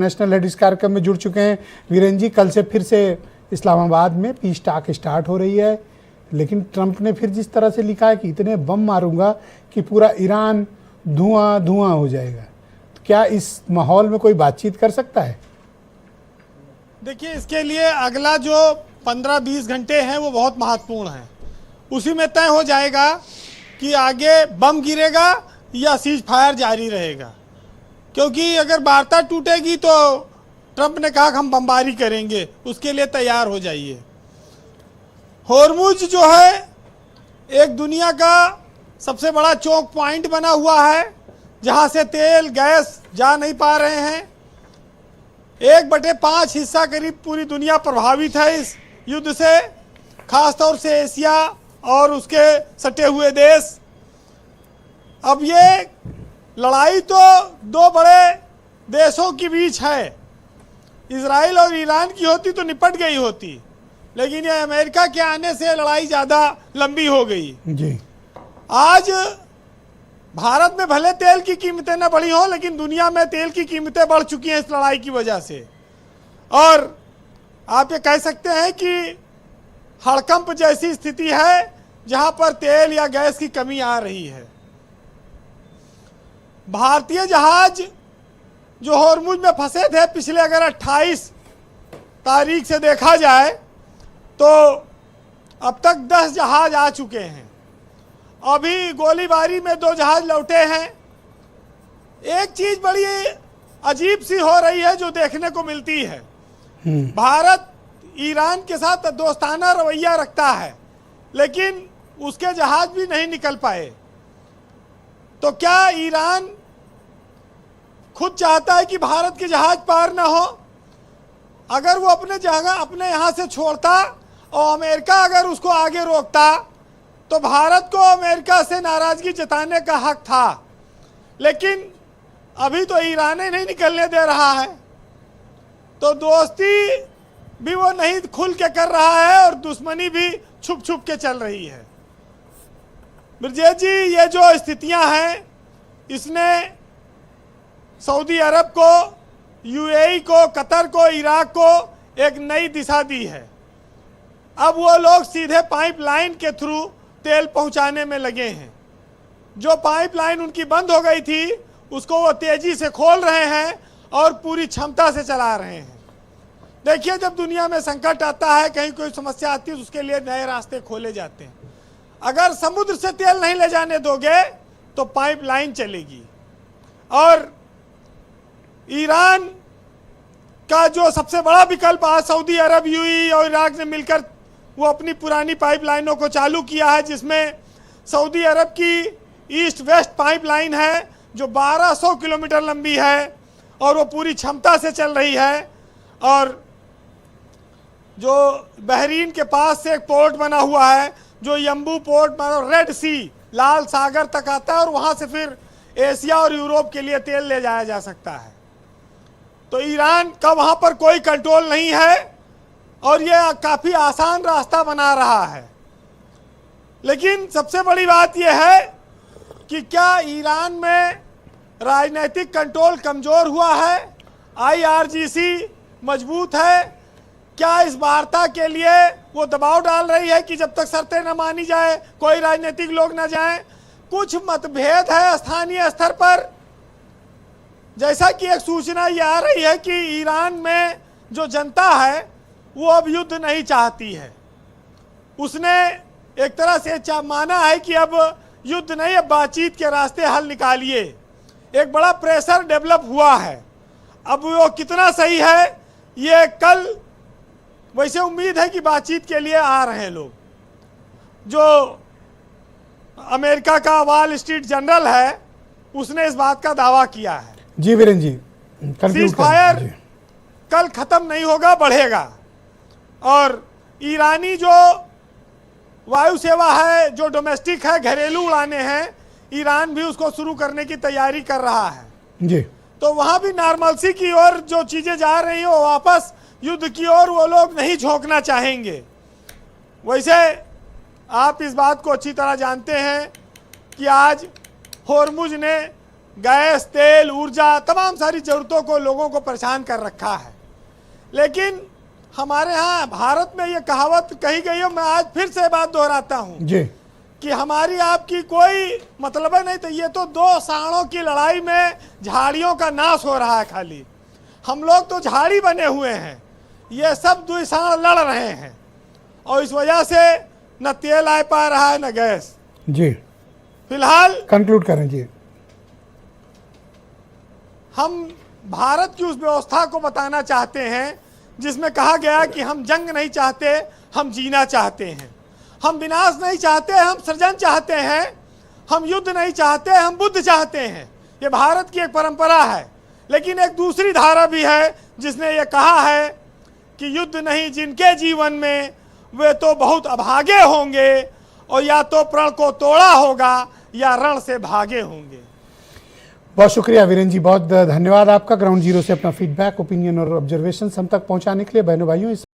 National ladies कार्यक्रम में जुड़ चुके हैं। वीरेन जी, कल से फिर से इस्लामाबाद में पीस टॉक स्टार्ट हो रही है, लेकिन ट्रंप ने फिर जिस तरह से लिखा है कि इतने बम मारूंगा कि पूरा ईरान धुआं धुआं हो जाएगा, तो क्या इस माहौल में कोई बातचीत कर सकता है? देखिए, इसके लिए अगला जो 15-20 घंटे हैं वो बहुत महत्वपूर्ण हैं। उसी में तय हो जाएगा कि आगे बम गिरेगा या सीज फायर जारी रहेगा, क्योंकि अगर वार्ता टूटेगी तो ट्रंप ने कहा कि हम बमबारी करेंगे, उसके लिए तैयार हो जाइए। होर्मुज जो है एक दुनिया का सबसे बड़ा चौक पॉइंट बना हुआ है, जहां से तेल गैस जा नहीं पा रहे हैं। 1/5 हिस्सा करीब पूरी दुनिया प्रभावित है इस युद्ध से, खासतौर से एशिया और उसके सटे हुए देश। अब ये लड़ाई तो दो बड़े देशों के बीच है, इजराइल और ईरान की होती तो निपट गई होती, लेकिन ये अमेरिका के आने से लड़ाई ज़्यादा लंबी हो गई जी। आज भारत में भले तेल की कीमतें न बढ़ी हों, लेकिन दुनिया में तेल की कीमतें बढ़ चुकी हैं इस लड़ाई की वजह से। और आप ये कह सकते हैं कि हड़कंप जैसी स्थिति है जहां पर तेल या गैस की कमी आ रही है। भारतीय जहाज जो होर्मुज में फंसे थे पिछले अगर 28 तारीख से देखा जाए तो अब तक 10 जहाज आ चुके हैं। अभी गोलीबारी में 2 जहाज लौटे हैं। एक चीज बड़ी अजीब सी हो रही है जो देखने को मिलती है, भारत ईरान के साथ दोस्ताना रवैया रखता है, लेकिन उसके जहाज भी नहीं निकल पाए। तो क्या ईरान खुद चाहता है कि भारत के जहाज पार ना हो? अगर वो अपने जगह अपने यहाँ से छोड़ता और अमेरिका अगर उसको आगे रोकता तो भारत को अमेरिका से नाराजगी जताने का हक था, लेकिन अभी तो ईरान ही नहीं निकलने दे रहा है। तो दोस्ती भी वो नहीं खुल के कर रहा है और दुश्मनी भी छुप छुप के चल रही है। ब्रजेश जी, ये जो स्थितियां हैं इसने सऊदी अरब को, यूएई को, कतर को, इराक को एक नई दिशा दी है। अब वो लोग सीधे पाइपलाइन के थ्रू तेल पहुंचाने में लगे हैं। जो पाइपलाइन उनकी बंद हो गई थी उसको वो तेजी से खोल रहे हैं और पूरी क्षमता से चला रहे हैं। देखिए, जब दुनिया में संकट आता है, कहीं कोई समस्या आती है तो उसके लिए नए रास्ते खोले जाते हैं। अगर समुद्र से तेल नहीं ले जाने दोगे तो पाइपलाइन चलेगी। और ईरान का जो सबसे बड़ा विकल्प आज सऊदी अरब, यूएई और इराक ने मिलकर वो अपनी पुरानी पाइपलाइनों को चालू किया है, जिसमें सऊदी अरब की ईस्ट वेस्ट पाइपलाइन है जो 1200 किलोमीटर लंबी है और वो पूरी क्षमता से चल रही है। और जो बहरीन के पास से एक पोर्ट बना हुआ है जो यम्बू पोर्ट, मतलब रेड सी, लाल सागर तक आता है, और वहाँ से फिर एशिया और यूरोप के लिए तेल ले जाया जा सकता है। तो ईरान का वहाँ पर कोई कंट्रोल नहीं है और ये काफ़ी आसान रास्ता बना रहा है। लेकिन सबसे बड़ी बात यह है कि क्या ईरान में राजनीतिक कंट्रोल कमज़ोर हुआ है? IRGC मजबूत है? क्या इस वार्ता के लिए वो दबाव डाल रही है कि जब तक शर्तें न मानी जाए कोई राजनीतिक लोग न जाएं? कुछ मतभेद है स्थानीय स्तर पर। जैसा कि एक सूचना ये आ रही है कि ईरान में जो जनता है वो अब युद्ध नहीं चाहती है। उसने एक तरह से माना है कि अब युद्ध नहीं, अब बातचीत के रास्ते हल निकालिए। एक बड़ा प्रेशर डेवलप हुआ है। अब वो कितना सही है ये कल, वैसे उम्मीद है कि बातचीत के लिए आ रहे हैं लोग। जो अमेरिका का वॉल स्ट्रीट जर्नल है उसने इस बात का दावा किया है। जी वीरेन जी, सीज फायर कल खत्म नहीं होगा, बढ़ेगा। और ईरानी जो वायु सेवा है, जो डोमेस्टिक है, घरेलू उड़ाने हैं, ईरान भी उसको शुरू करने की तैयारी कर रहा है जी। तो वहां भी नॉर्मलसी की ओर जो चीजें जा रही हो, वापस युद्ध की ओर वो लोग नहीं झोंकना चाहेंगे। वैसे आप इस बात को अच्छी तरह जानते हैं कि आज होर्मुज ने गैस, तेल, ऊर्जा, तमाम सारी ज़रूरतों को लोगों को परेशान कर रखा है। लेकिन हमारे यहाँ भारत में ये कहावत कही गई है, मैं आज फिर से बात दोहराता हूँ जी, कि हमारी आपकी कोई मतलब नहीं। तो ये तो दो सांडों की लड़ाई में झाड़ियों का नाश हो रहा है खाली। हम लोग तो झाड़ी बने हुए हैं, ये सब दो सांड लड़ रहे हैं और इस वजह से न तेल आ पा रहा है न गैस। जी, फिलहाल कंक्लूड करें जी। हम भारत की उस व्यवस्था को बताना चाहते हैं जिसमें कहा गया कि हम जंग नहीं चाहते, हम जीना चाहते हैं। हम विनाश नहीं चाहते, हम सृजन चाहते हैं। हम युद्ध नहीं चाहते, हम बुद्ध चाहते हैं। ये भारत की एक परंपरा है। लेकिन एक दूसरी धारा भी है जिसने ये कहा है कि युद्ध नहीं जिनके जीवन में, वे तो बहुत अभागे होंगे और या तो प्रण को तोड़ा होगा या रण से भागे होंगे। बहुत शुक्रिया वीरेंद्र जी, बहुत धन्यवाद आपका ग्राउंड जीरो से अपना फीडबैक, ओपिनियन और ऑब्जर्वेशन हम तक पहुंचाने के लिए। बहनों भाइयों, इस